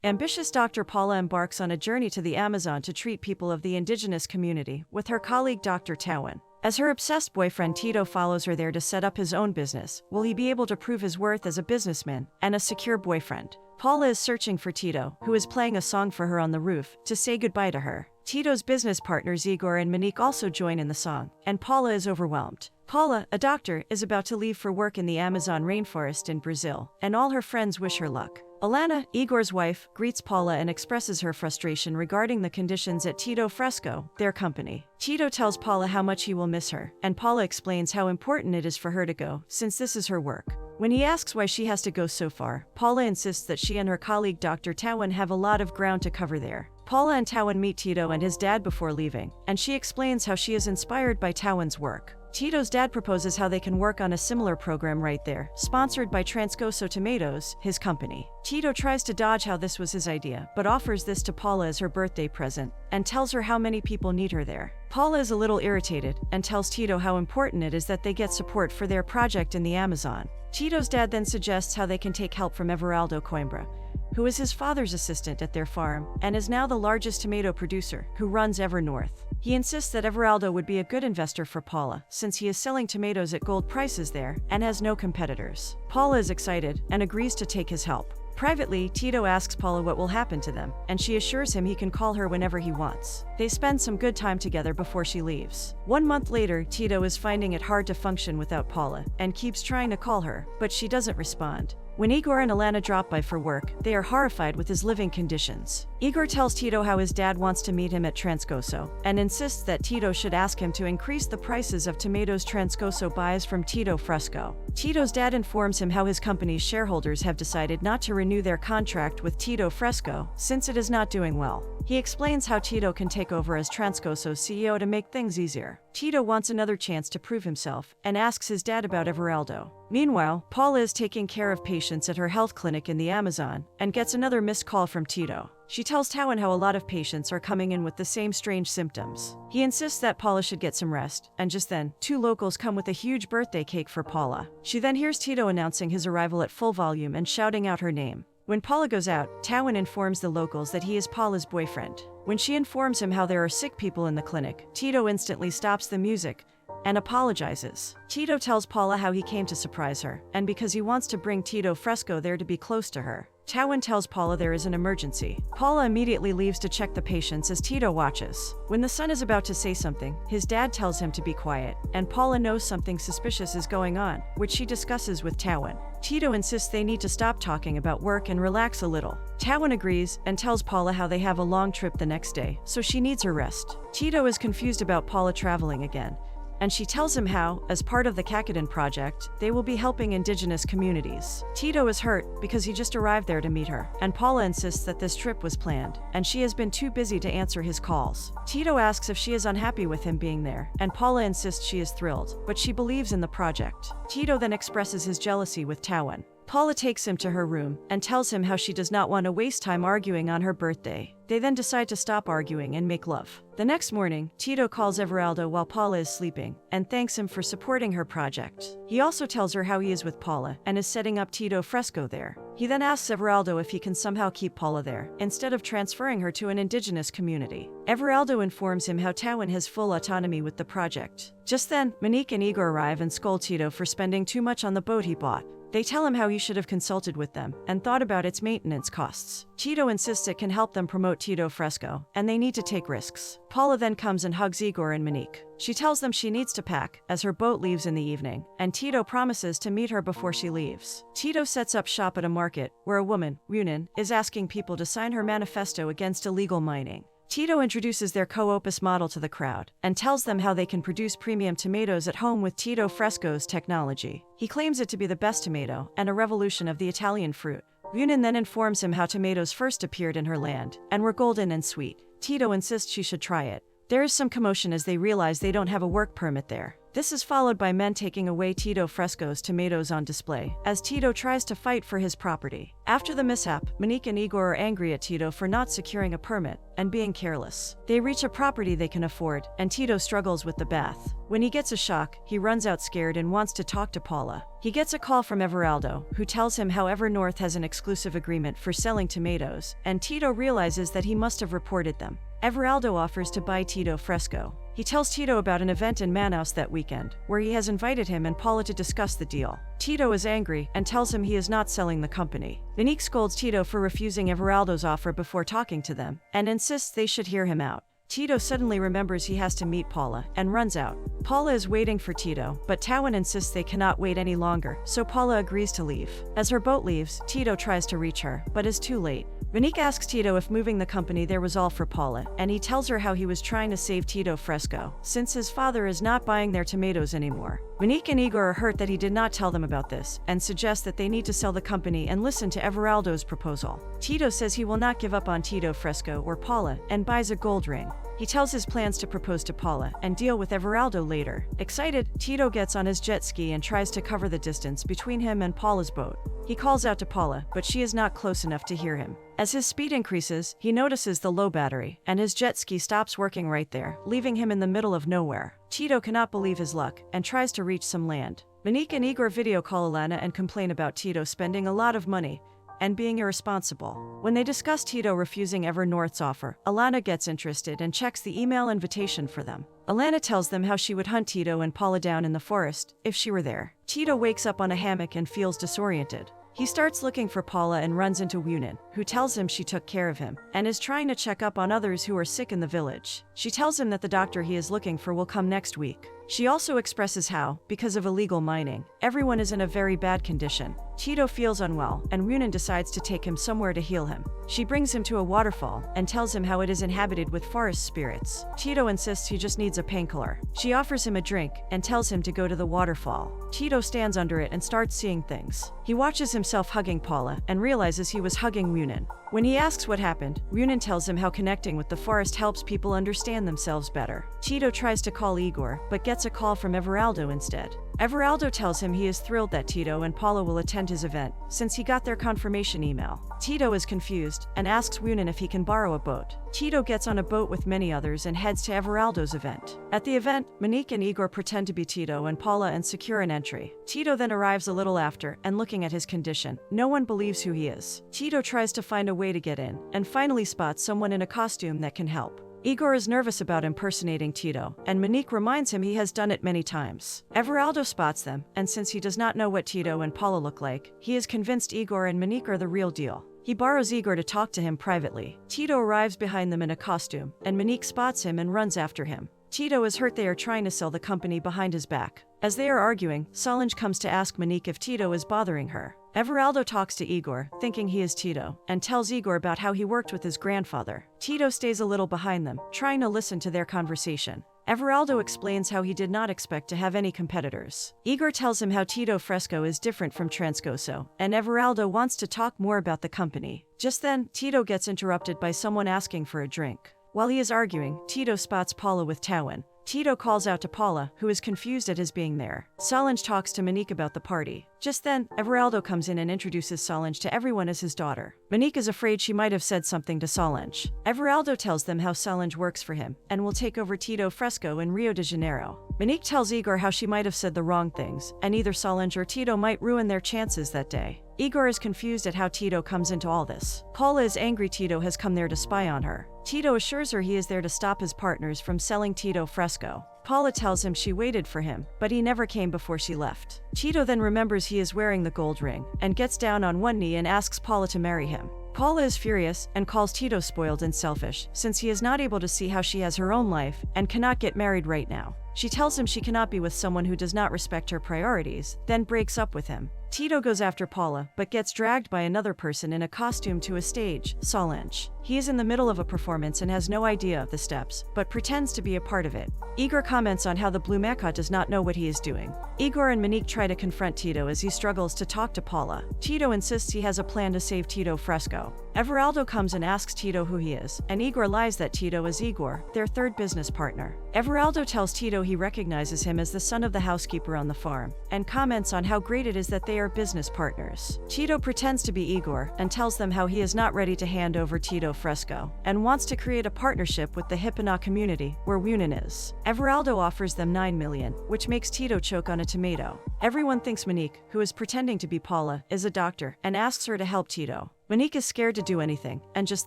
Ambitious Dr. Paula embarks on a journey to the Amazon to treat people of the indigenous community with her colleague Dr. Tawan. As her obsessed boyfriend Tito follows her there to set up his own business, will he be able to prove his worth as a businessman and a secure boyfriend? Paula is searching for Tito, who is playing a song for her on the roof, to say goodbye to her. Tito's business partners Igor and Monique also join in the song, and Paula is overwhelmed. Paula, a doctor, is about to leave for work in the Amazon rainforest in Brazil, and all her friends wish her luck. Alana, Igor's wife, greets Paula and expresses her frustration regarding the conditions at Tito Fresco, their company. Tito tells Paula how much he will miss her, and Paula explains how important it is for her to go, since this is her work. When he asks why she has to go so far, Paula insists that she and her colleague Dr. Tawan have a lot of ground to cover there. Paula and Tawan meet Tito and his dad before leaving, and she explains how she is inspired by Tawan's work. Tito's dad proposes how they can work on a similar program right there, sponsored by Transcoso Tomatoes, his company. Tito tries to dodge how this was his idea, but offers this to Paula as her birthday present, and tells her how many people need her there. Paula is a little irritated, and tells Tito how important it is that they get support for their project in the Amazon. Tito's dad then suggests how they can take help from Everaldo Coimbra, who is his father's assistant at their farm, and is now the largest tomato producer, who runs Evernorth. He insists that Everaldo would be a good investor for Paula, since he is selling tomatoes at gold prices there, and has no competitors. Paula is excited, and agrees to take his help. Privately, Tito asks Paula what will happen to them, and she assures him he can call her whenever he wants. They spend some good time together before she leaves. 1 month later, Tito is finding it hard to function without Paula, and keeps trying to call her, but she doesn't respond. When Igor and Alana drop by for work, they are horrified with his living conditions. Igor tells Tito how his dad wants to meet him at Transcoso, and insists that Tito should ask him to increase the prices of tomatoes Transcoso buys from Tito Fresco. Tito's dad informs him how his company's shareholders have decided not to renew their contract with Tito Fresco, since it is not doing well. He explains how Tito can take over as Transcoso's CEO to make things easier. Tito wants another chance to prove himself, and asks his dad about Everaldo. Meanwhile, Paula is taking care of patients at her health clinic in the Amazon, and gets another missed call from Tito. She tells Tawan how a lot of patients are coming in with the same strange symptoms. He insists that Paula should get some rest, and just then, 2 locals come with a huge birthday cake for Paula. She then hears Tito announcing his arrival at full volume and shouting out her name. When Paula goes out, Tawan informs the locals that he is Paula's boyfriend. When she informs him how there are sick people in the clinic, Tito instantly stops the music and apologizes. Tito tells Paula how he came to surprise her, and because he wants to bring Tito Fresco there to be close to her. Tawan tells Paula there is an emergency. Paula immediately leaves to check the patients as Tito watches. When the son is about to say something, his dad tells him to be quiet, and Paula knows something suspicious is going on, which she discusses with Tawan. Tito insists they need to stop talking about work and relax a little. Tawan agrees, and tells Paula how they have a long trip the next day, so she needs her rest. Tito is confused about Paula traveling again, and she tells him how, as part of the Kakadin project, they will be helping indigenous communities. Tito is hurt because he just arrived there to meet her, and Paula insists that this trip was planned, and she has been too busy to answer his calls. Tito asks if she is unhappy with him being there, and Paula insists she is thrilled, but she believes in the project. Tito then expresses his jealousy with Tawan. Paula takes him to her room and tells him how she does not want to waste time arguing on her birthday. They then decide to stop arguing and make love. The next morning, Tito calls Everaldo while Paula is sleeping and thanks him for supporting her project. He also tells her how he is with Paula and is setting up Tito Fresco there. He then asks Everaldo if he can somehow keep Paula there, instead of transferring her to an indigenous community. Everaldo informs him how Tawan has full autonomy with the project. Just then, Monique and Igor arrive and scold Tito for spending too much on the boat he bought. They tell him how he should have consulted with them and thought about its maintenance costs. Tito insists it can help them promote Tito Fresco, and they need to take risks. Paula then comes and hugs Igor and Monique. She tells them she needs to pack, as her boat leaves in the evening, and Tito promises to meet her before she leaves. Tito sets up shop at a market, where a woman, Runin, is asking people to sign her manifesto against illegal mining. Tito introduces their co-opus model to the crowd, and tells them how they can produce premium tomatoes at home with Tito Fresco's technology. He claims it to be the best tomato, and a revolution of the Italian fruit. Runin then informs him how tomatoes first appeared in her land, and were golden and sweet. Tito insists she should try it, There is some commotion as they realize they don't have a work permit there. This is followed by men taking away Tito Fresco's tomatoes on display, as Tito tries to fight for his property. After the mishap, Monique and Igor are angry at Tito for not securing a permit and being careless. They reach a property they can afford, and Tito struggles with the bath. When he gets a shock, he runs out scared and wants to talk to Paula. He gets a call from Everaldo, who tells him how Evernorth has an exclusive agreement for selling tomatoes, and Tito realizes that he must have reported them. Everaldo offers to buy Tito Fresco. He tells Tito about an event in Manaus that weekend, where he has invited him and Paula to discuss the deal. Tito is angry and tells him he is not selling the company. Monique scolds Tito for refusing Everaldo's offer before talking to them, and insists they should hear him out. Tito suddenly remembers he has to meet Paula, and runs out. Paula is waiting for Tito, but Tawan insists they cannot wait any longer, so Paula agrees to leave. As her boat leaves, Tito tries to reach her, but is too late. Monique asks Tito if moving the company there was all for Paula, and he tells her how he was trying to save Tito Fresco, since his father is not buying their tomatoes anymore. Monique and Igor are hurt that he did not tell them about this, and suggest that they need to sell the company and listen to Everaldo's proposal. Tito says he will not give up on Tito Fresco or Paula, and buys a gold ring. He tells his plans to propose to Paula and deal with Everaldo later. Excited, Tito gets on his jet ski and tries to cover the distance between him and Paula's boat. He calls out to Paula, but she is not close enough to hear him. As his speed increases, he notices the low battery, and his jet ski stops working right there, leaving him in the middle of nowhere. Tito cannot believe his luck, and tries to reach some land. Monique and Igor video call Alana and complain about Tito spending a lot of money and being irresponsible. When they discuss Tito refusing Evernorth's offer, Alana gets interested and checks the email invitation for them. Alana tells them how she would hunt Tito and Paula down in the forest if she were there. Tito wakes up on a hammock and feels disoriented. He starts looking for Paula and runs into Wunin, who tells him she took care of him, and is trying to check up on others who are sick in the village. She tells him that the doctor he is looking for will come next week. She also expresses how, because of illegal mining, everyone is in a very bad condition. Tito feels unwell, and Wunin decides to take him somewhere to heal him. She brings him to a waterfall and tells him how it is inhabited with forest spirits. Tito insists he just needs a painkiller. She offers him a drink and tells him to go to the waterfall. Tito stands under it and starts seeing things. He watches himself hugging Paula and realizes he was hugging Wunin. When he asks what happened, Wunin tells him how connecting with the forest helps people understand themselves better. Tito tries to call Igor, but gets a call from Everaldo instead. Everaldo tells him he is thrilled that Tito and Paula will attend his event, since he got their confirmation email. Tito is confused and asks Wunin if he can borrow a boat. Tito gets on a boat with many others and heads to Everaldo's event. At the event, Monique and Igor pretend to be Tito and Paula and secure an entry. Tito then arrives a little after, and looking at his condition, no one believes who he is. Tito tries to find a way to get in, and finally spots someone in a costume that can help. Igor is nervous about impersonating Tito, and Monique reminds him he has done it many times. Everaldo spots them, and since he does not know what Tito and Paula look like, he is convinced Igor and Monique are the real deal. He borrows Igor to talk to him privately. Tito arrives behind them in a costume, and Monique spots him and runs after him. Tito is hurt they are trying to sell the company behind his back. As they are arguing, Solange comes to ask Monique if Tito is bothering her. Everaldo talks to Igor, thinking he is Tito, and tells Igor about how he worked with his grandfather. Tito stays a little behind them, trying to listen to their conversation. Everaldo explains how he did not expect to have any competitors. Igor tells him how Tito Fresco is different from Transcoso, and Everaldo wants to talk more about the company. Just then, Tito gets interrupted by someone asking for a drink. While he is arguing, Tito spots Paula with Tawan. Tito calls out to Paula, who is confused at his being there. Solange talks to Monique about the party. Just then, Everaldo comes in and introduces Solange to everyone as his daughter. Monique is afraid she might have said something to Solange. Everaldo tells them how Solange works for him and will take over Tito Fresco in Rio de Janeiro. Monique tells Igor how she might have said the wrong things, and either Solange or Tito might ruin their chances that day. Igor is confused at how Tito comes into all this. Paula is angry Tito has come there to spy on her. Tito assures her he is there to stop his partners from selling Tito Fresco. Paula tells him she waited for him, but he never came before she left. Tito then remembers he is wearing the gold ring, and gets down on one knee and asks Paula to marry him. Paula is furious and calls Tito spoiled and selfish, since he is not able to see how she has her own life and cannot get married right now. She tells him she cannot be with someone who does not respect her priorities, then breaks up with him. Tito goes after Paula, but gets dragged by another person in a costume to a stage, Solange. He is in the middle of a performance and has no idea of the steps, but pretends to be a part of it. Igor comments on how the blue mecha does not know what he is doing. Igor and Monique try to confront Tito as he struggles to talk to Paula. Tito insists he has a plan to save Tito Fresco. Everaldo comes and asks Tito who he is, and Igor lies that Tito is Igor, their third business partner. Everaldo tells Tito he recognizes him as the son of the housekeeper on the farm, and comments on how great it is that they are business partners. Tito pretends to be Igor, and tells them how he is not ready to hand over Tito Fresco, and wants to create a partnership with the Hipona community, where Wunan is. Everaldo offers them 9 million, which makes Tito choke on a tomato. Everyone thinks Monique, who is pretending to be Paula, is a doctor, and asks her to help Tito. Monique is scared to do anything, and just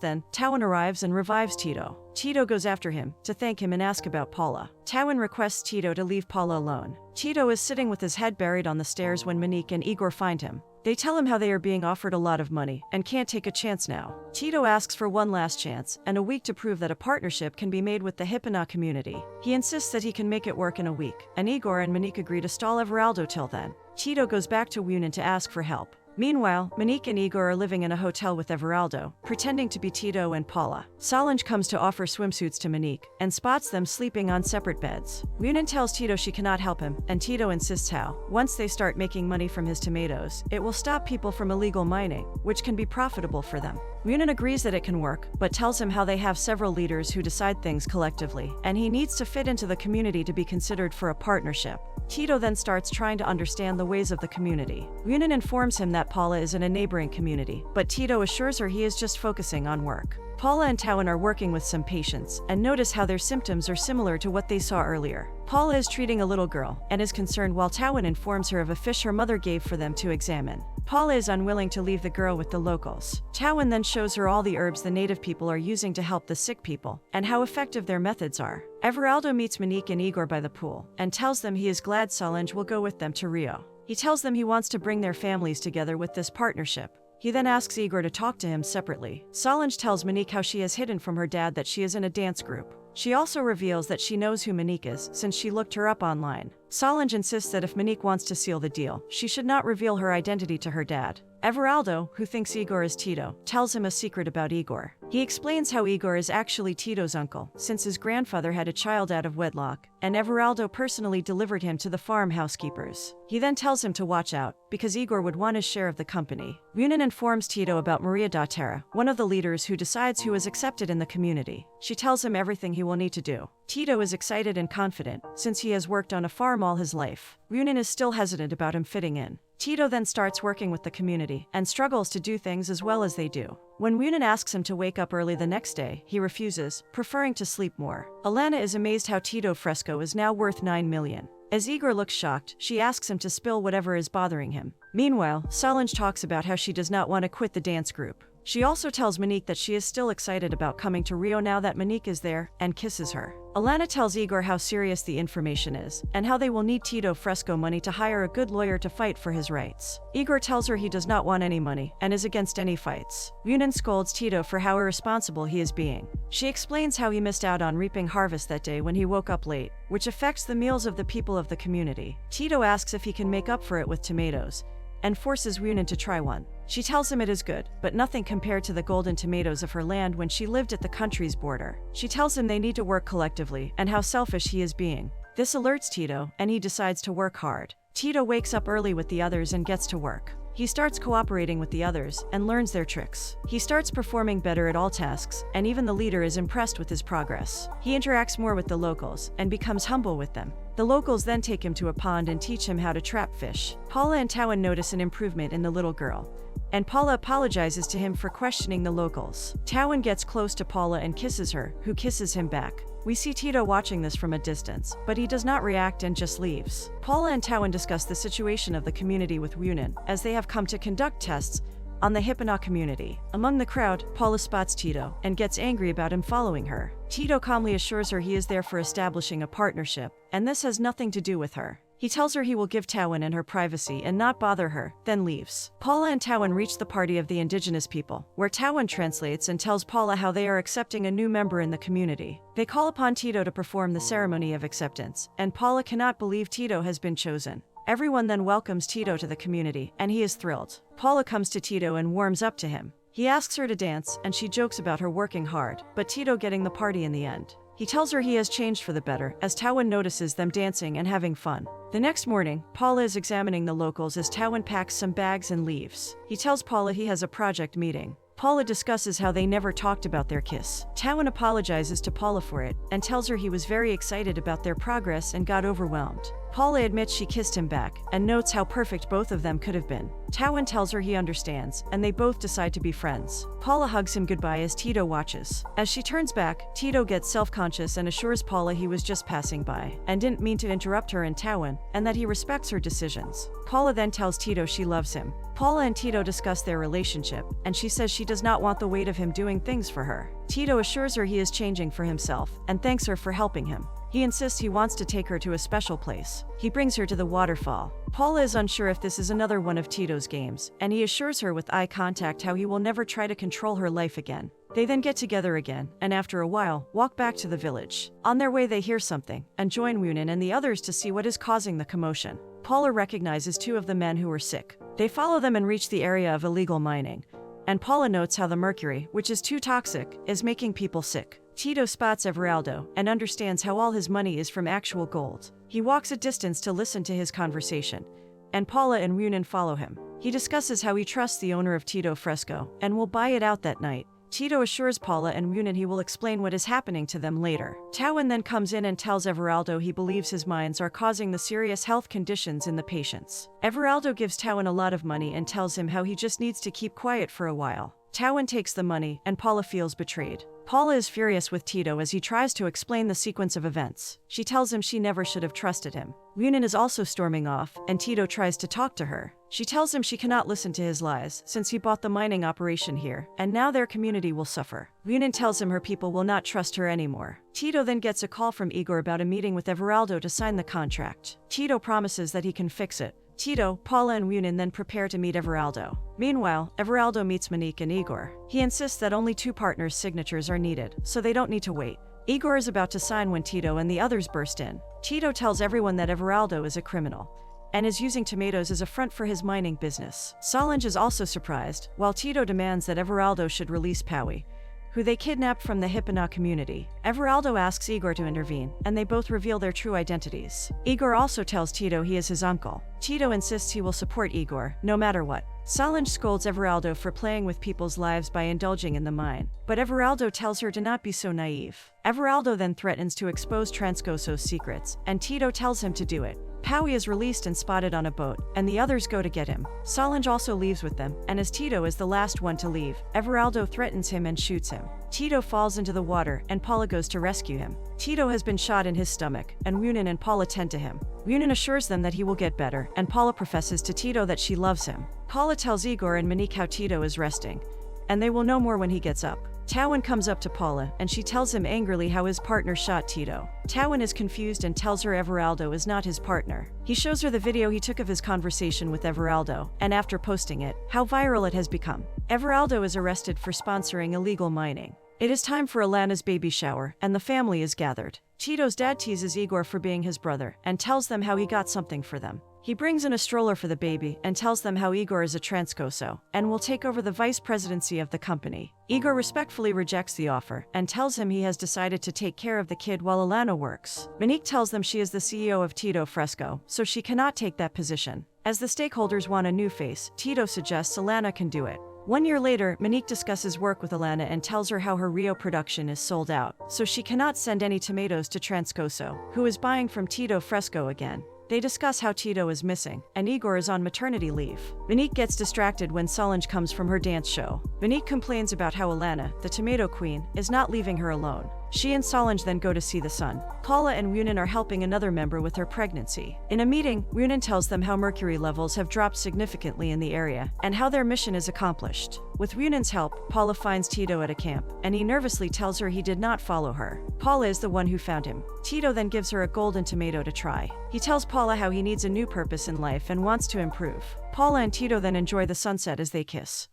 then, Tawan arrives and revives Tito. Tito goes after him, to thank him and ask about Paula. Tawan requests Tito to leave Paula alone. Tito is sitting with his head buried on the stairs when Monique and Igor find him. They tell him how they are being offered a lot of money, and can't take a chance now. Tito asks for one last chance, and a week to prove that a partnership can be made with the Hipona community. He insists that he can make it work in a week, and Igor and Monique agree to stall Everaldo till then. Tito goes back to Wunan to ask for help. Meanwhile, Monique and Igor are living in a hotel with Everaldo, pretending to be Tito and Paula. Solange comes to offer swimsuits to Monique, and spots them sleeping on separate beds. Wunan tells Tito she cannot help him, and Tito insists how, once they start making money from his tomatoes, it will stop people from illegal mining, which can be profitable for them. Wunan agrees that it can work, but tells him how they have several leaders who decide things collectively, and he needs to fit into the community to be considered for a partnership. Tito then starts trying to understand the ways of the community. Wunan informs him that Paula is in a neighboring community, but Tito assures her he is just focusing on work. Paula and Tawan are working with some patients, and notice how their symptoms are similar to what they saw earlier. Paula is treating a little girl, and is concerned while Tawan informs her of a fish her mother gave for them to examine. Paula is unwilling to leave the girl with the locals. Tawan then shows her all the herbs the native people are using to help the sick people, and how effective their methods are. Everaldo meets Monique and Igor by the pool, and tells them he is glad Solange will go with them to Rio. He tells them he wants to bring their families together with this partnership. He then asks Igor to talk to him separately. Solange tells Monique how she has hidden from her dad that she is in a dance group. She also reveals that she knows who Monique is, since she looked her up online. Solange insists that if Monique wants to seal the deal, she should not reveal her identity to her dad. Everaldo, who thinks Igor is Tito, tells him a secret about Igor. He explains how Igor is actually Tito's uncle, since his grandfather had a child out of wedlock, and Everaldo personally delivered him to the farm housekeepers. He then tells him to watch out, because Igor would want his share of the company. Wunan informs Tito about Maria da Terra, one of the leaders who decides who is accepted in the community. She tells him everything he will need to do. Tito is excited and confident, since he has worked on a farm all his life. Wunan is still hesitant about him fitting in. Tito then starts working with the community, and struggles to do things as well as they do. When Wunan asks him to wake up early the next day, he refuses, preferring to sleep more. Alana is amazed how Tito Fresco is now worth 9 million. As Igor looks shocked, she asks him to spill whatever is bothering him. Meanwhile, Solange talks about how she does not want to quit the dance group. She also tells Monique that she is still excited about coming to Rio now that Monique is there, and kisses her. Alana tells Igor how serious the information is, and how they will need Tito Fresco money to hire a good lawyer to fight for his rights. Igor tells her he does not want any money, and is against any fights. Wunan scolds Tito for how irresponsible he is being. She explains how he missed out on reaping harvest that day when he woke up late, which affects the meals of the people of the community. Tito asks if he can make up for it with tomatoes, and forces Wunan to try one. She tells him it is good, but nothing compared to the golden tomatoes of her land when she lived at the country's border. She tells him they need to work collectively, and how selfish he is being. This alerts Tito, and he decides to work hard. Tito wakes up early with the others and gets to work. He starts cooperating with the others, and learns their tricks. He starts performing better at all tasks, and even the leader is impressed with his progress. He interacts more with the locals, and becomes humble with them. The locals then take him to a pond and teach him how to trap fish. Paula and Tawan notice an improvement in the little girl, and Paula apologizes to him for questioning the locals. Tawan gets close to Paula and kisses her, who kisses him back. We see Tito watching this from a distance, but he does not react and just leaves. Paula and Tawan discuss the situation of the community with Wunan, as they have come to conduct tests on the Hipona community. Among the crowd, Paula spots Tito, and gets angry about him following her. Tito calmly assures her he is there for establishing a partnership, and this has nothing to do with her. He tells her he will give Tawan and her privacy and not bother her, then leaves. Paula and Tawan reach the party of the indigenous people, where Tawan translates and tells Paula how they are accepting a new member in the community. They call upon Tito to perform the ceremony of acceptance, and Paula cannot believe Tito has been chosen. Everyone then welcomes Tito to the community, and he is thrilled. Paula comes to Tito and warms up to him. He asks her to dance, and she jokes about her working hard, but Tito getting the party in the end. He tells her he has changed for the better, as Tawan notices them dancing and having fun. The next morning, Paula is examining the locals as Tawan packs some bags and leaves. He tells Paula he has a project meeting. Paula discusses how they never talked about their kiss. Tawan apologizes to Paula for it, and tells her he was very excited about their progress and got overwhelmed. Paula admits she kissed him back, and notes how perfect both of them could have been. Tawan tells her he understands, and they both decide to be friends. Paula hugs him goodbye as Tito watches. As she turns back, Tito gets self-conscious and assures Paula he was just passing by, and didn't mean to interrupt her and Tawan, and that he respects her decisions. Paula then tells Tito she loves him. Paula and Tito discuss their relationship, and she says she does not want the weight of him doing things for her. Tito assures her he is changing for himself, and thanks her for helping him. He insists he wants to take her to a special place. He brings her to the waterfall. Paula is unsure if this is another one of Tito's games, and he assures her with eye contact how he will never try to control her life again. They then get together again, and after a while, walk back to the village. On their way they hear something, and join Wunin and the others to see what is causing the commotion. Paula recognizes two of the men who were sick. They follow them and reach the area of illegal mining. And Paula notes how the mercury, which is too toxic, is making people sick. Tito spots Everaldo and understands how all his money is from actual gold. He walks a distance to listen to his conversation, and Paula and Wunin follow him. He discusses how he trusts the owner of Tito Fresco and will buy it out that night. Tito assures Paula and Wunin he will explain what is happening to them later. Tawan then comes in and tells Everaldo he believes his mines are causing the serious health conditions in the patients. Everaldo gives Tawan a lot of money and tells him how he just needs to keep quiet for a while. Tawan takes the money, and Paula feels betrayed. Paula is furious with Tito as he tries to explain the sequence of events. She tells him she never should have trusted him. Wunin is also storming off, and Tito tries to talk to her. She tells him she cannot listen to his lies, since he bought the mining operation here, and now their community will suffer. Wunin tells him her people will not trust her anymore. Tito then gets a call from Igor about a meeting with Everaldo to sign the contract. Tito promises that he can fix it. Tito, Paula and Wunin then prepare to meet Everaldo. Meanwhile, Everaldo meets Monique and Igor. He insists that only two partners' signatures are needed, so they don't need to wait. Igor is about to sign when Tito and the others burst in. Tito tells everyone that Everaldo is a criminal and is using tomatoes as a front for his mining business. Solange is also surprised, while Tito demands that Everaldo should release Paui, who they kidnapped from the Hipana community. Everaldo asks Igor to intervene, and they both reveal their true identities. Igor also tells Tito he is his uncle. Tito insists he will support Igor, no matter what. Solange scolds Everaldo for playing with people's lives by indulging in the mine, but Everaldo tells her to not be so naive. Everaldo then threatens to expose Transcoso's secrets, and Tito tells him to do it. Paui is released and spotted on a boat, and the others go to get him. Solange also leaves with them, and as Tito is the last one to leave, Everaldo threatens him and shoots him. Tito falls into the water, and Paula goes to rescue him. Tito has been shot in his stomach, and Wunin and Paula tend to him. Wunin assures them that he will get better, and Paula professes to Tito that she loves him. Paula tells Igor and Monique how Tito is resting, and they will know more when he gets up. Tawan comes up to Paula, and she tells him angrily how his partner shot Tito. Tawan is confused and tells her Everaldo is not his partner. He shows her the video he took of his conversation with Everaldo, and after posting it, how viral it has become. Everaldo is arrested for sponsoring illegal mining. It is time for Alana's baby shower, and the family is gathered. Tito's dad teases Igor for being his brother, and tells them how he got something for them. He brings in a stroller for the baby and tells them how Igor is a Transcoso and will take over the vice presidency of the company. Igor respectfully rejects the offer and tells him he has decided to take care of the kid while Alana works. Monique tells them she is the CEO of Tito Fresco, so she cannot take that position. As the stakeholders want a new face, Tito suggests Alana can do it. 1 year later, Monique discusses work with Alana and tells her how her Rio production is sold out, so she cannot send any tomatoes to Transcoso, who is buying from Tito Fresco again. They discuss how Tito is missing, and Igor is on maternity leave. Monique gets distracted when Solange comes from her dance show. Monique complains about how Alana, the tomato queen, is not leaving her alone. She and Solange then go to see the son. Paula and Wunin are helping another member with her pregnancy. In a meeting, Wunin tells them how mercury levels have dropped significantly in the area, and how their mission is accomplished. With Wunin's help, Paula finds Tito at a camp, and he nervously tells her he did not follow her. Paula is the one who found him. Tito then gives her a golden tomato to try. He tells Paula how he needs a new purpose in life and wants to improve. Paula and Tito then enjoy the sunset as they kiss.